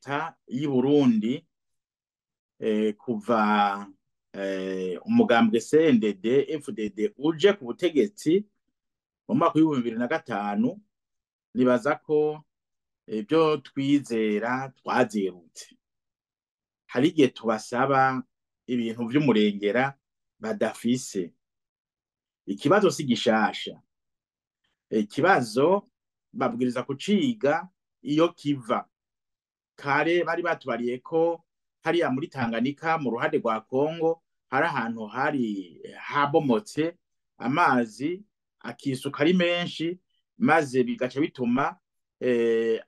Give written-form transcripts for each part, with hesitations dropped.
leta y'u Burundi kuva umugambwe CNDD FDD uje ku butegetsi mu mwaka wa 2005 nibaza ko ibyo twizera twazerutse. Hari igihe tubasaba ibintu vy'umurengera badafise. Ikibazo si gishasha. Ikibazo babwiriza kuciga iyo kiva. Kare bari batubariye ko hariya muri Tanganyika mu ruhande rwa Kongo hari ahantu hari habomotse amazi akisuka ari menshi, maze bigaca bituma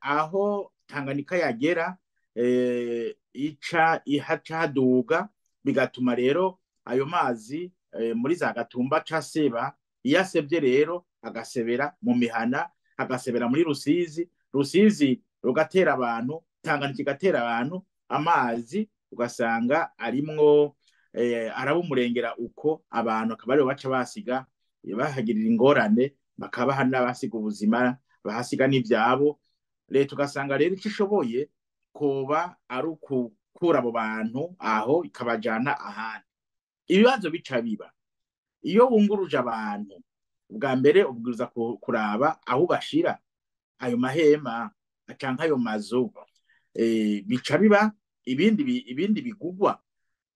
aho Tanganyika yagera ihaca haduga, bigatuma rero ayo mazi muri za Gatumba caseba, iyasebye rero agasebera mu mihana, agasebera muri Rusizi rugatera abantu, Tanganyika igatera abantu, amazi ugasanga arimwo arabumurengera uko abantu akabari baca basiga bahagirira ingorane, bakaba n'abasiga ubuzima, bahasiga n'ivyabo. Leta ugasanga rero ikishoboye koba ari ukukura abo bantu aho ikabajana ahandi. Ibibazo bica biba iyo wunguruje abantu, ubwa mbere ubwiza kuraba aho bashira ayo mahema canke ayo mazu, bica biba ibindi bigugwa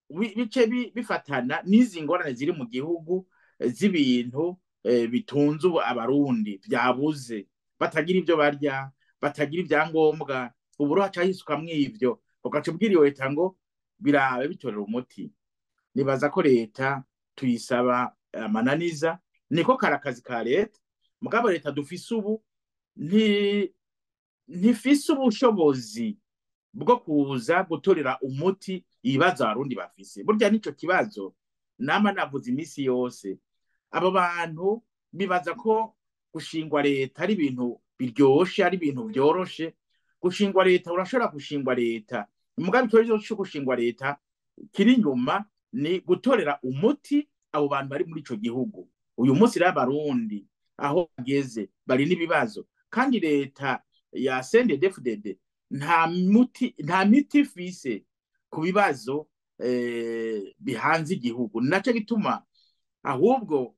bice bifatana n'izi ngorane ziri mu gihugu z'ibintu bitunze abarundi byabuze, batagira ibyo barya, batagira ibyangombwa, uburo haca hisukamwe ivyo, ugaca ubwira leta ngo birabe bitorera umuti. Nibaza ko leta tuyisaba amananiza, niko karakazi ka leta, mugabo leta dufise ubu ntifise ubushobozi bwo kuza gutorera umuti ibibazo abarundi bafise. Burya nico kibazo nama navuze imisi yose, abo bantu bibaza ko gushingwa leta ari ibintu biryoshe, ari ibintu byoroshe. Gushingwa leta, urashobora gushingwa leta, umugambi cyo gushingwa leta kiri inyuma ni gutorera umuti abo bantu bari muri ico gihugu. Uyu munsi rero abarundi aho bageze bari n'ibibazo, kandi leta ya CNDD-FDD nta miti ifise ku bibazo bihanze igihugu. Naco gituma ahubwo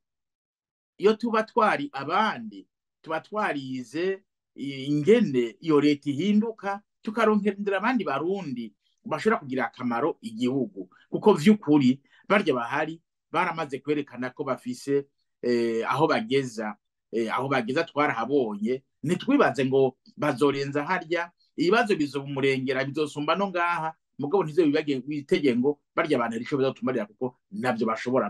iyo tuba twari abandi, tuba twarize ingene iyo leta ihinduka, tukaronkera abandi barundi bashobora kugira akamaro igihugu, kuko vy'ukuri barya bahari baramaze kwerekana ko bafise aho bageza twarahabonye. Nitwibaze ngo bazorenza harya, ibibazo bizomurengera bizosumba no ngaha, mugabo ntizo bitegeye ngo barya abantu arico bazotumarira, kuko navyo bashobora